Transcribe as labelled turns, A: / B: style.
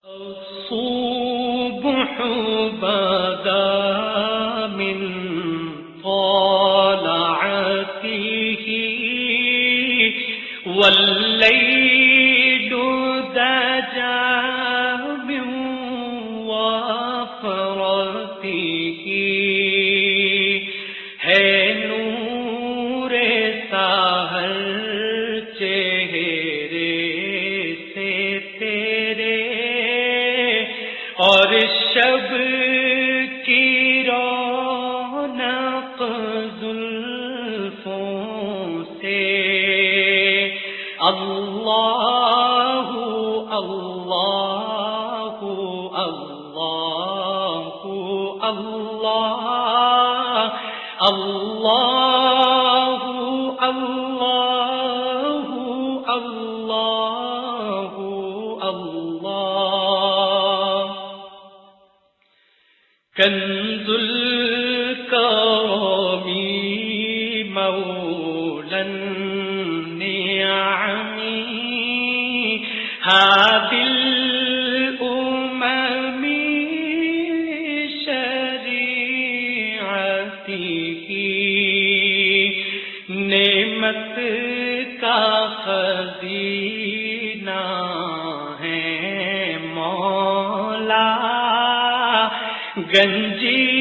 A: الصبح بدا من طلعته والليل دجى من وفرته ہے نور سحر چہرے سے تیرے اور شب کی رونق زلفوں سے اللہ اللہ اللہ اللہ اللہ اللہ اللہ اللہ کنز الکرم مولا النعم هذه الأمم شریعته نعمت کا خزینہ ہے مولا گنجی